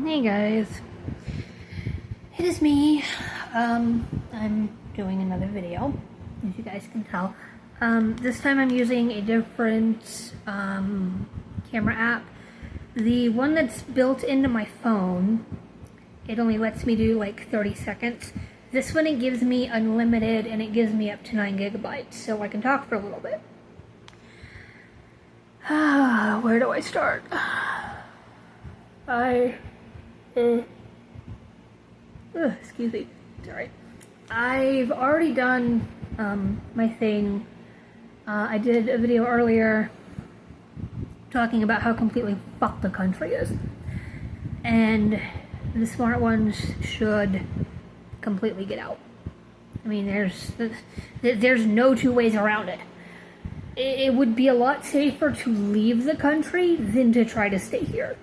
Hey guys, it is me. I'm doing another video, as you guys can tell. This time I'm using a different camera app. The one that's built into my phone, it only lets me do like 30 seconds. This one, it gives me unlimited, and it gives me up to 9 gigabytes, so I can talk for a little bit. Where do I start? Excuse me. Sorry. I've already done my thing. I did a video earlier talking about how completely fucked the country is, and the smart ones should completely get out. I mean, there's no two ways around it. It would be a lot safer to leave the country than to try to stay here.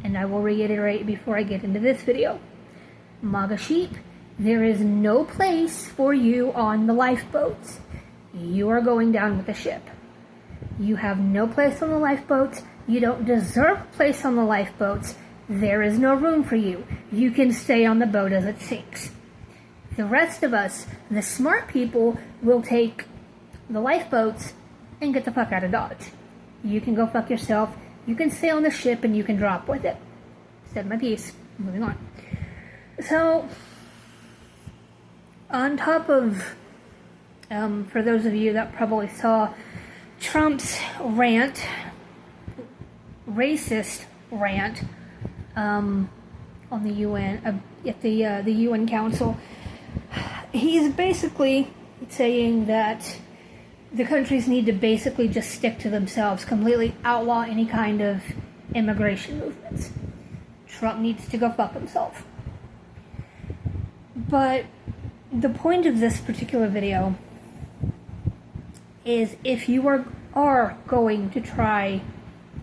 And I will reiterate before I get into this video. MAGA sheep, there is no place for you on the lifeboats. You are going down with the ship. You have no place on the lifeboats. You don't deserve a place on the lifeboats. There is no room for you. You can stay on the boat as it sinks. The rest of us, the smart people, will take the lifeboats and get the fuck out of Dodge. You can go fuck yourself. You can stay on the ship and you can drop with it. Said my piece. Moving on. So, on top of, for those of you that probably saw Trump's racist rant, on the UN, at the UN Council, he's basically saying that the countries need to basically just stick to themselves, completely outlaw any kind of immigration movements. Trump needs to go fuck himself. But the point of this particular video is, if you are going to try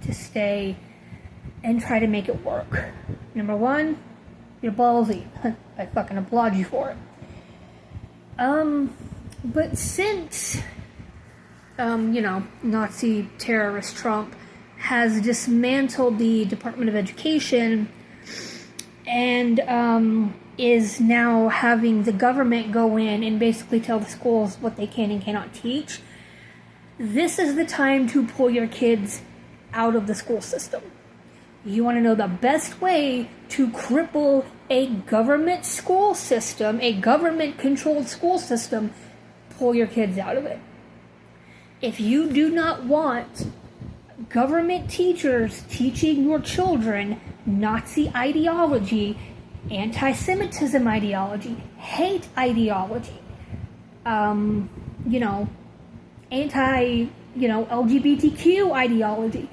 to stay and try to make it work, number one, you're ballsy. I fucking applaud you for it. But since Nazi terrorist Trump has dismantled the Department of Education and is now having the government go in and basically tell the schools what they can and cannot teach, this is the time to pull your kids out of the school system. You want to know the best way to cripple a government school system, a government-controlled school system? Pull your kids out of it. If you do not want government teachers teaching your children Nazi ideology, anti-Semitism ideology, hate ideology, LGBTQ ideology,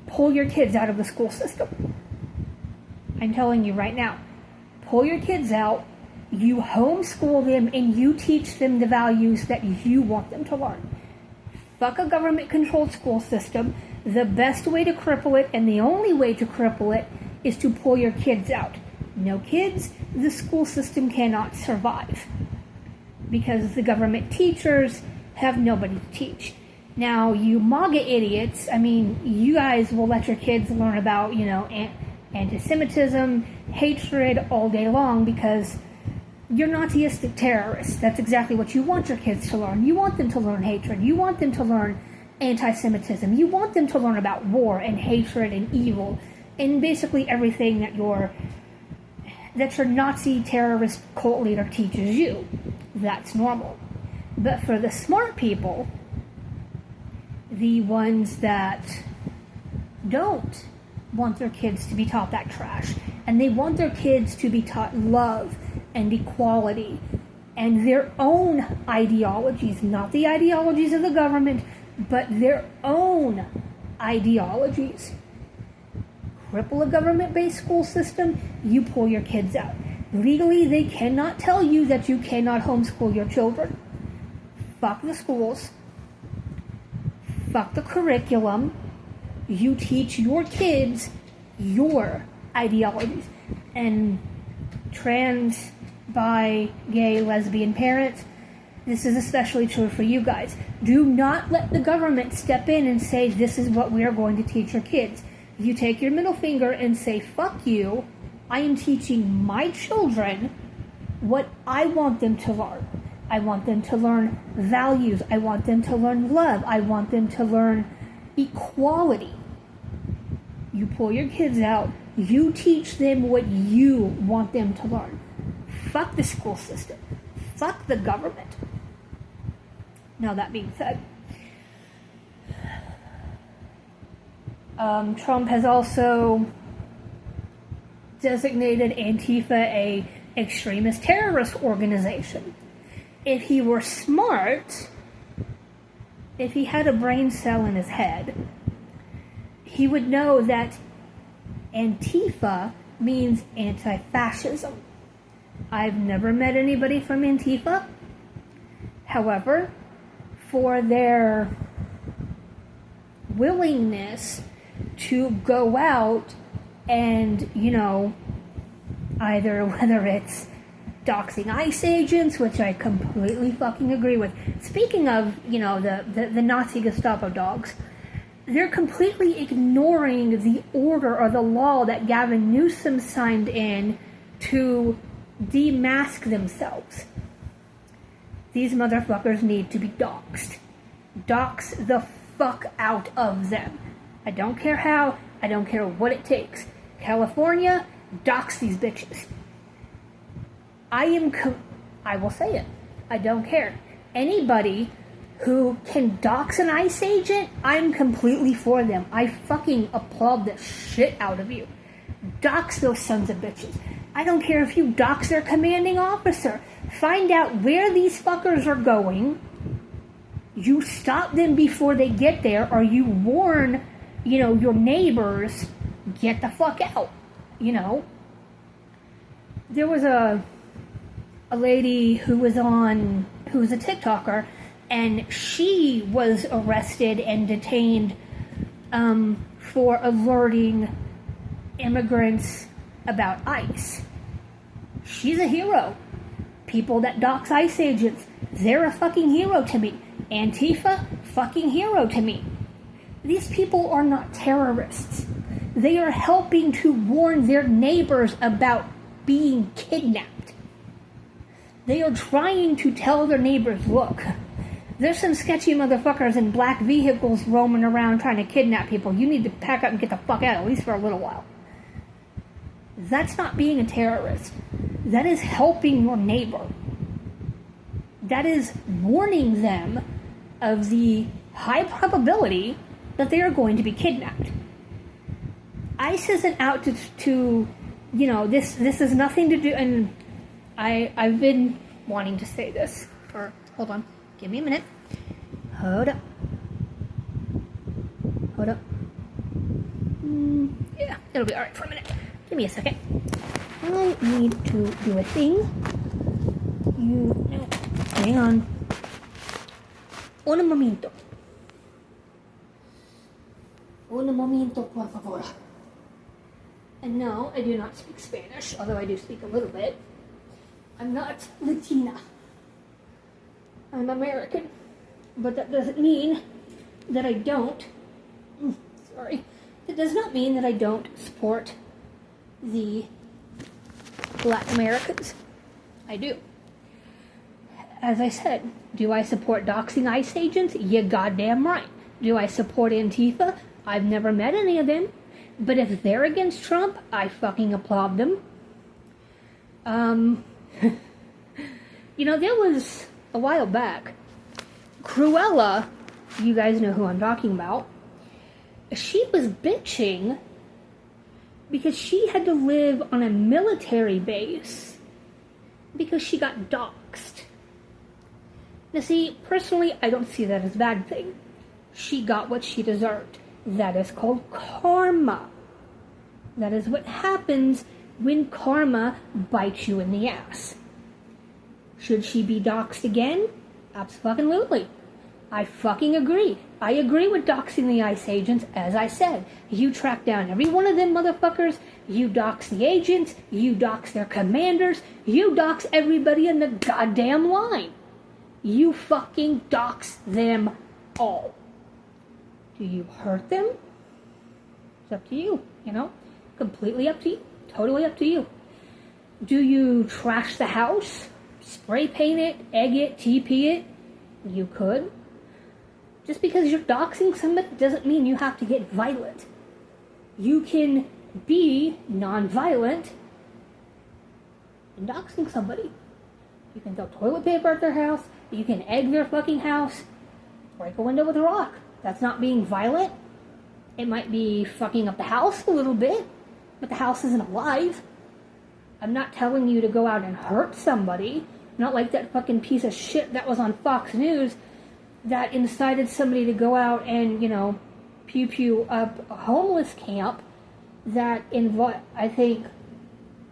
pull your kids out of the school system. I'm telling you right now, pull your kids out, you homeschool them, and you teach them the values that you want them to learn. Fuck a government-controlled school system. The best way to cripple it, and the only way to cripple it, is to pull your kids out. No kids, the school system cannot survive. Because the government teachers have nobody to teach. Now, you MAGA idiots, I mean, you guys will let your kids learn about, anti-Semitism, hatred all day long because you're Nazistic terrorists. That's exactly what you want your kids to learn. You want them to learn hatred. You want them to learn anti-Semitism. You want them to learn about war and hatred and evil and basically everything that your Nazi terrorist cult leader teaches you. That's normal. But for the smart people, the ones that don't want their kids to be taught that trash, and they want their kids to be taught love and equality and their own ideologies, not the ideologies of the government, but their own ideologies. Cripple a government-based school system, you pull your kids out. Legally, they cannot tell you that you cannot homeschool your children. Fuck the schools. Fuck the curriculum. You teach your kids your ideologies. And trans, bi, gay, lesbian parents, this is especially true for you guys. Do not let the government step in and say, this is what we are going to teach your kids. You take your middle finger and say, fuck you. I am teaching my children what I want them to learn. I want them to learn values. I want them to learn love. I want them to learn equality. You pull your kids out. You teach them what you want them to learn. Fuck the school system. Fuck the government. Now, that being said, Trump has also designated Antifa a extremist terrorist organization. If he were smart, if he had a brain cell in his head, he would know that Antifa means anti-fascism. I've never met anybody from Antifa. However, for their willingness to go out and, either whether it's doxing ICE agents, which I completely fucking agree with. Speaking of, the Nazi Gestapo dogs, they're completely ignoring the order or the law that Gavin Newsom signed in to demask themselves. These motherfuckers need to be doxed. Dox the fuck out of them. I don't care how, I don't care what it takes. California, dox these bitches. I will say it. I don't care. Anybody who can dox an ICE agent, I'm completely for them. I fucking applaud the shit out of you. Dox those sons of bitches. I don't care if you dox their commanding officer. Find out where these fuckers are going. You stop them before they get there, or you warn, your neighbors, get the fuck out. There was a lady who was a TikToker, and she was arrested and detained for alerting immigrants about ICE. She's a hero. People that dox ICE agents, they're a fucking hero to me. Antifa, fucking hero to me. These people are not terrorists. They are helping to warn their neighbors about being kidnapped. They are trying to tell their neighbors, look, there's some sketchy motherfuckers in black vehicles roaming around trying to kidnap people. You need to pack up and get the fuck out, at least for a little while. That's not being a terrorist. That is helping your neighbor. That is warning them of the high probability that they are going to be kidnapped. ICE isn't out to this has nothing to do, and I've been wanting to say this for, hold on, give me a minute. Hold up. Yeah, it'll be alright for a minute. Give me a second. I need to do a thing. Hang on. Un momento, por favor. And no, I do not speak Spanish, although I do speak a little bit. I'm not Latina. I'm American. But that doesn't mean that I don't, that does not mean that I don't support the Black Americans. I do. As I said, do I support doxing ICE agents? You goddamn right. Do I support Antifa? I've never met any of them. But if they're against Trump, I fucking applaud them. There was, a while back, Cruella, you guys know who I'm talking about, she was bitching because she had to live on a military base because she got doxed. Now see, personally, I don't see that as a bad thing. She got what she deserved. That is called karma. That is what happens when karma bites you in the ass. Should she be doxed again? Abso-fucking-lutely. I fucking agree. I agree with doxing the ICE agents. As I said, you track down every one of them motherfuckers. You dox the agents. You dox their commanders. You dox everybody in the goddamn line. You fucking dox them all. Do you hurt them? It's up to you, you know? Completely up to you. Totally up to you. Do you trash the house? Spray paint it? Egg it? TP it? You could. Just because you're doxing somebody doesn't mean you have to get violent. You can be non-violent in doxing somebody. You can throw toilet paper at their house. You can egg their fucking house. Break a window with a rock. That's not being violent. It might be fucking up the house a little bit, but the house isn't alive. I'm not telling you to go out and hurt somebody. Not like that fucking piece of shit that was on Fox News that incited somebody to go out and, you know, pew up a homeless camp that I think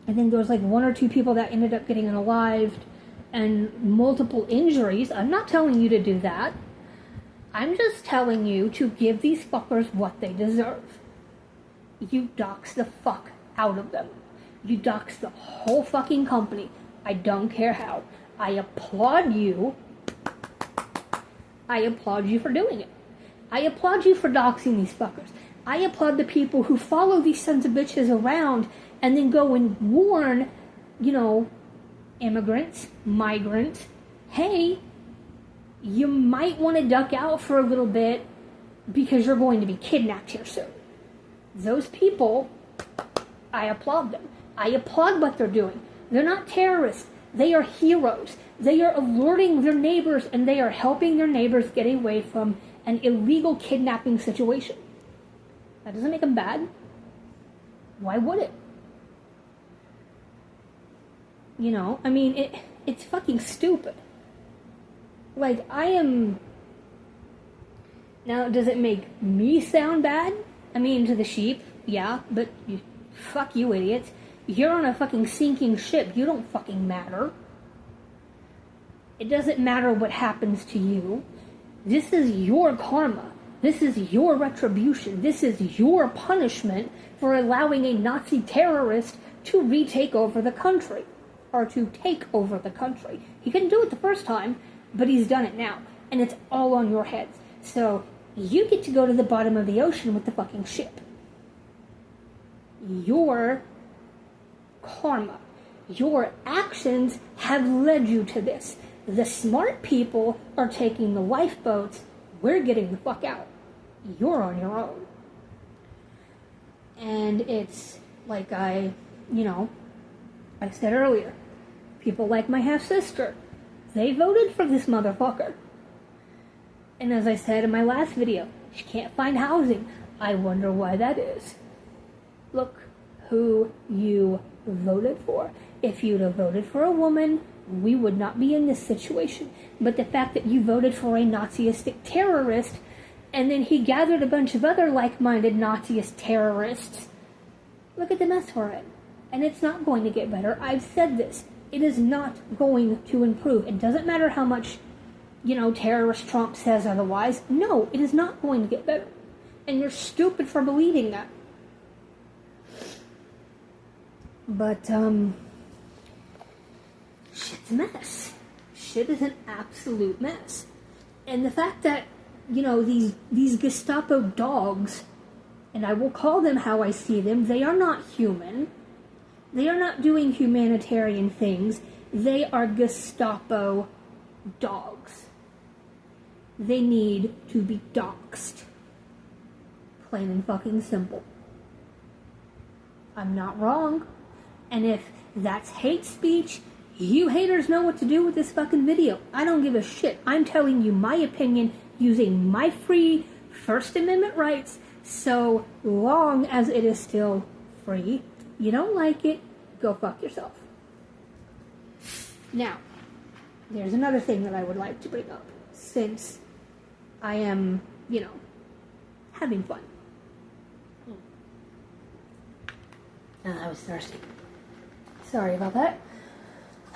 there was like 1 or 2 people that ended up getting unalived and multiple injuries. I'm not telling you to do that. I'm just telling you to give these fuckers what they deserve. You dox the fuck out of them. You dox the whole fucking company. I don't care how. I applaud you. I applaud you for doing it. I applaud you for doxing these fuckers. I applaud the people who follow these sons of bitches around and then go and warn, you know, immigrants, migrants, hey, you might want to duck out for a little bit because you're going to be kidnapped here soon. Those people, I applaud them. I applaud what they're doing. They're not terrorists. They are heroes. They are alerting their neighbors and they are helping their neighbors get away from an illegal kidnapping situation. That doesn't make them bad. Why would it? You know, I mean, it's fucking stupid. Like, now, does it make me sound bad? I mean, to the sheep, yeah, but fuck you idiots. You're on a fucking sinking ship. You don't fucking matter. It doesn't matter what happens to you. This is your karma. This is your retribution. This is your punishment for allowing a Nazi terrorist to retake over the country. Or to take over the country. He couldn't do it the first time, but he's done it now. And it's all on your heads. So, you get to go to the bottom of the ocean with the fucking ship. Your karma. Your actions have led you to this. The smart people are taking the lifeboats. We're getting the fuck out. You're on your own. And it's like I said earlier, people like my half-sister, they voted for this motherfucker. And as I said in my last video, she can't find housing. I wonder why that is. Look who you voted for. If you'd have voted for a woman, we would not be in this situation. But the fact that you voted for a Nazistic terrorist, and then he gathered a bunch of other like-minded Nazist terrorists, look at the mess we're in. And it's not going to get better. I've said this. It is not going to improve. It doesn't matter how much, terrorist Trump says otherwise. No, it is not going to get better. And you're stupid for believing that. But, shit's a mess. Shit is an absolute mess. And the fact that, these Gestapo dogs, and I will call them how I see them, they are not human. They are not doing humanitarian things. They are Gestapo dogs. They need to be doxed. Plain and fucking simple. I'm not wrong. And if that's hate speech, you haters know what to do with this fucking video. I don't give a shit. I'm telling you my opinion using my free First Amendment rights so long as it is still free. You don't like it, go fuck yourself. Now, there's another thing that I would like to bring up, since I am, having fun. I was thirsty. Sorry about that.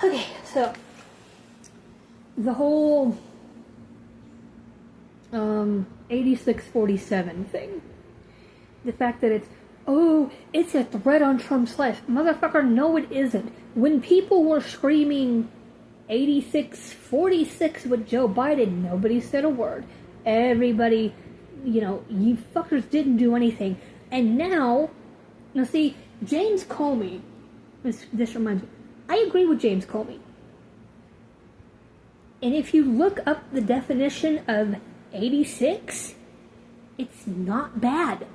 Okay, so, the whole 8647 thing. The fact that it's a threat on Trump's life. Motherfucker, no it isn't. When people were screaming 8646 with Joe Biden, nobody said a word. Everybody, you fuckers didn't do anything. And now see, James Comey, this reminds me, I agree with James Comey. And if you look up the definition of 86, it's not bad.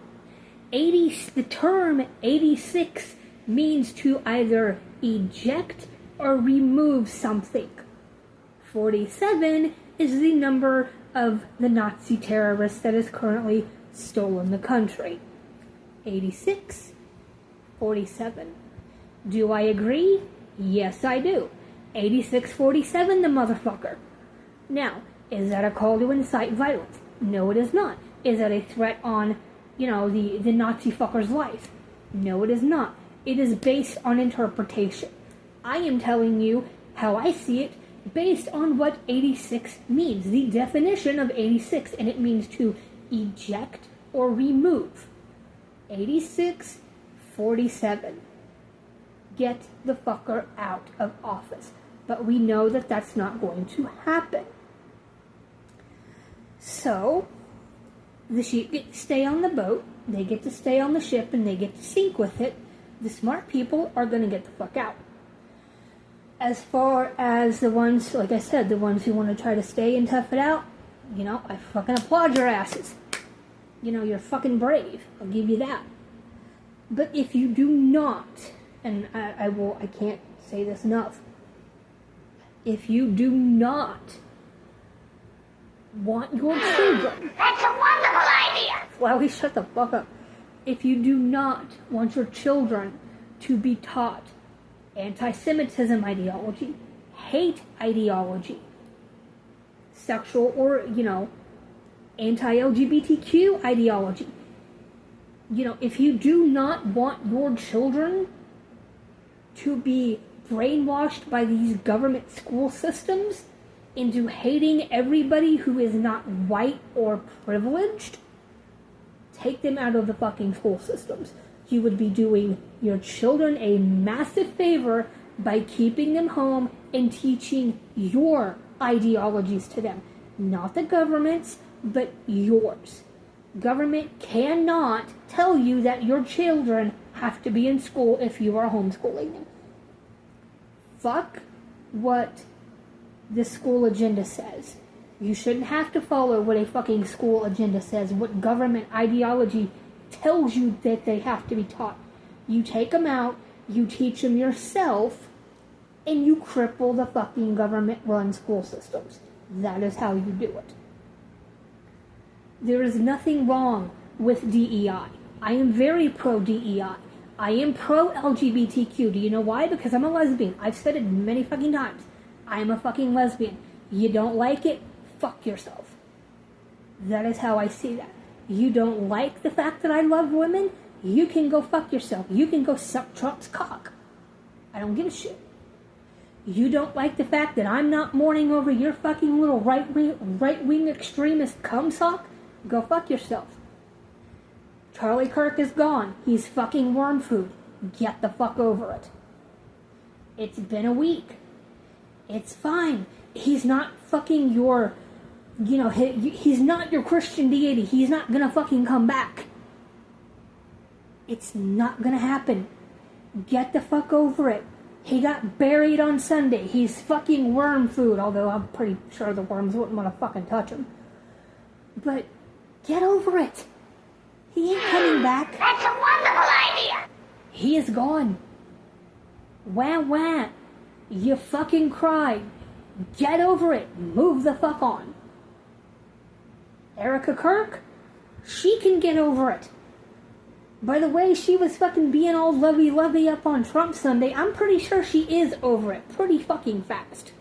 The term 86 means to either eject or remove something. 47 is the number of the Nazi terrorist that has currently stolen the country. 86, 47. Do I agree? Yes, I do. 8647, the motherfucker. Now, is that a call to incite violence? No, it is not. Is that a threat on, the Nazi fucker's life? No, it is not. It is based on interpretation. I am telling you how I see it based on what 86 means. The definition of 86, and it means to eject or remove. 8647. Get the fucker out of office. But we know that that's not going to happen. So, the sheep get to stay on the boat, they get to stay on the ship, and they get to sink with it. The smart people are going to get the fuck out. As far as the ones, like I said, the ones who want to try to stay and tough it out, I fucking applaud your asses. You're fucking brave. I'll give you that. But if you do not, and I can't say this enough, if you do not want your children... That's a wonderful idea! Flowey, shut the fuck up. If you do not want your children to be taught anti-Semitism ideology, hate ideology, sexual or, anti-LGBTQ ideology, if you do not want your children to be brainwashed by these government school systems into hating everybody who is not white or privileged, take them out of the fucking school systems. You would be doing your children a massive favor by keeping them home and teaching your ideologies to them. Not the government's, but yours. Government cannot tell you that your children have to be in school if you are homeschooling them. Fuck what the school agenda says. You shouldn't have to follow what a fucking school agenda says, what government ideology tells you that they have to be taught. You take them out, you teach them yourself, and you cripple the fucking government-run school systems. That is how you do it. There is nothing wrong with DEI. I am very pro-DEI. I am pro-LGBTQ. Do you know why? Because I'm a lesbian. I've said it many fucking times. I am a fucking lesbian. You don't like it? Fuck yourself. That is how I see that. You don't like the fact that I love women? You can go fuck yourself. You can go suck Trump's cock. I don't give a shit. You don't like the fact that I'm not mourning over your fucking little right-wing extremist cum sock? Go fuck yourself. Charlie Kirk is gone. He's fucking worm food. Get the fuck over it. It's been a week. It's fine. He's not fucking your, he's not your Christian deity. He's not gonna fucking come back. It's not gonna happen. Get the fuck over it. He got buried on Sunday. He's fucking worm food, although I'm pretty sure the worms wouldn't want to fucking touch him. But get over it. He ain't coming back. That's a wonderful idea. He is gone. Wah wah. You fucking cried. Get over it. Move the fuck on. Erica Kirk? She can get over it. By the way, she was fucking being all lovey-lovey up on Trump Sunday. I'm pretty sure she is over it pretty fucking fast.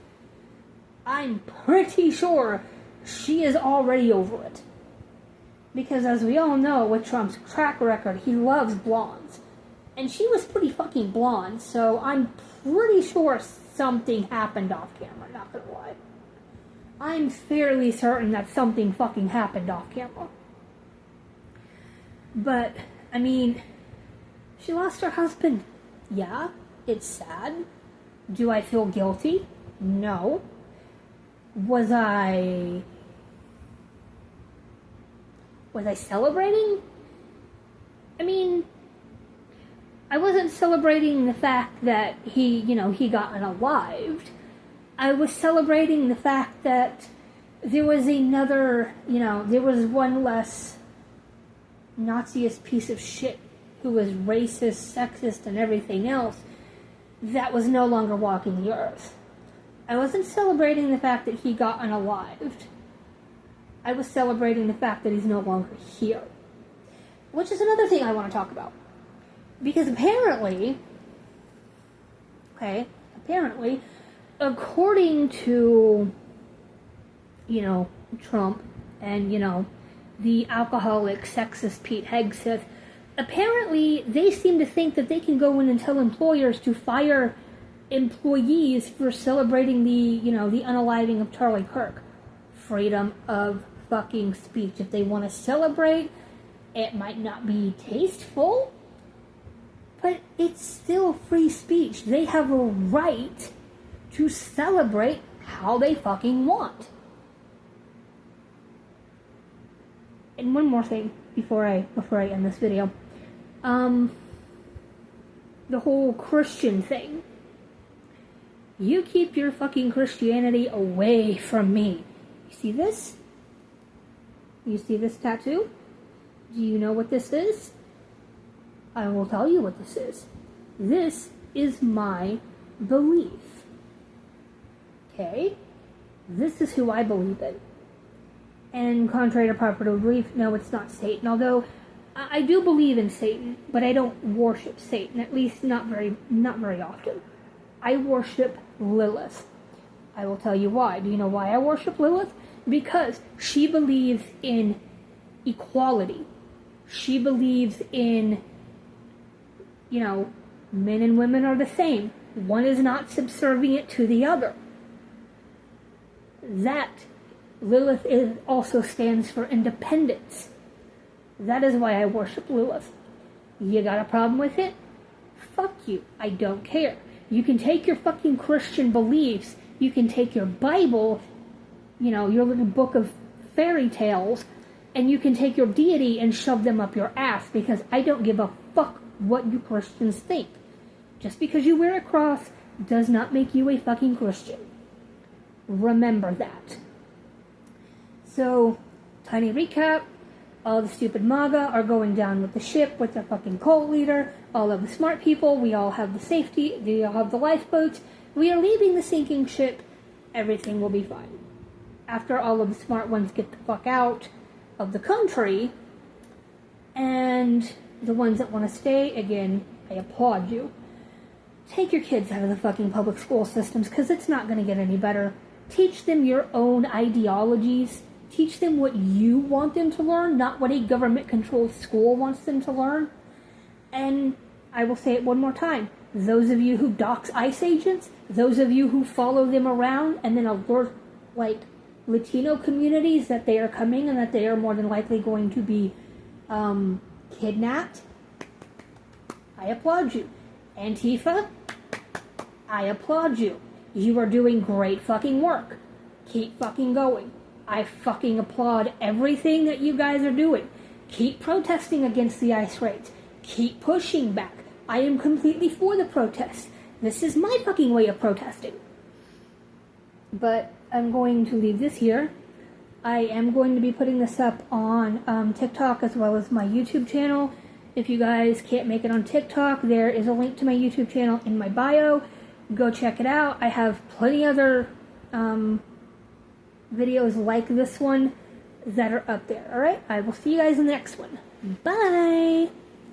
I'm pretty sure she is already over it. Because as we all know, with Trump's track record, he loves blondes. And she was pretty fucking blonde, so I'm pretty sure something happened off camera, not gonna lie. I'm fairly certain that something fucking happened off camera. But, I mean, she lost her husband. Yeah, it's sad. Do I feel guilty? No. Was I celebrating? I mean, I wasn't celebrating the fact that he got unalived. I was celebrating the fact that there was another, there was one less Naziist piece of shit who was racist, sexist, and everything else that was no longer walking the earth. I wasn't celebrating the fact that he got unalived. I was celebrating the fact that he's no longer here. Which is another thing I want to talk about. Because apparently, according to, Trump and, the alcoholic, sexist Pete Hegseth, apparently they seem to think that they can go in and tell employers to fire employees for celebrating the unaliving of Charlie Kirk. Freedom of fucking speech. If they want to celebrate, it might not be tasteful, but it's still free speech. They have a right to celebrate how they fucking want. And one more thing before I end this video. The whole Christian thing. You keep your fucking Christianity away from me. You see this? You see this tattoo? Do you know what this is? I will tell you what this is. This is my belief. Okay? This is who I believe in. And contrary to popular belief, no, it's not Satan. Although I do believe in Satan, but I don't worship Satan. At least not very often. I worship Lilith. I will tell you why. Do you know why I worship Lilith? Because she believes in equality. She believes in, men and women are the same. One is not subservient to the other. That Lilith also stands for independence. That is why I worship Lilith. You got a problem with it? Fuck you. I don't care. You can take your fucking Christian beliefs, you can take your Bible, your little book of fairy tales, and you can take your deity and shove them up your ass, because I don't give a fuck what you Christians think. Just because you wear a cross does not make you a fucking Christian. Remember that. So, tiny recap. All the stupid MAGA are going down with the ship with the fucking cult leader. All of the smart people, we all have the safety, we all have the lifeboats. We are leaving the sinking ship. Everything will be fine. After all of the smart ones get the fuck out of the country, and the ones that want to stay, again, I applaud you. Take your kids out of the fucking public school systems, because it's not going to get any better. Teach them your own ideologies. Teach them what you want them to learn, not what a government-controlled school wants them to learn. And I will say it one more time. Those of you who dox ICE agents, those of you who follow them around and then alert, Latino communities that they are coming and that they are more than likely going to be kidnapped, I applaud you. Antifa, I applaud you. You are doing great fucking work. Keep fucking going. I fucking applaud everything that you guys are doing. Keep protesting against the ICE raids. Keep pushing back. I am completely for the protest. This is my fucking way of protesting. But I'm going to leave this here. I am going to be putting this up on TikTok as well as my YouTube channel. If you guys can't make it on TikTok, there is a link to my YouTube channel in my bio. Go check it out. I have plenty other videos like this one that are up there. Alright, I will see you guys in the next one. Bye!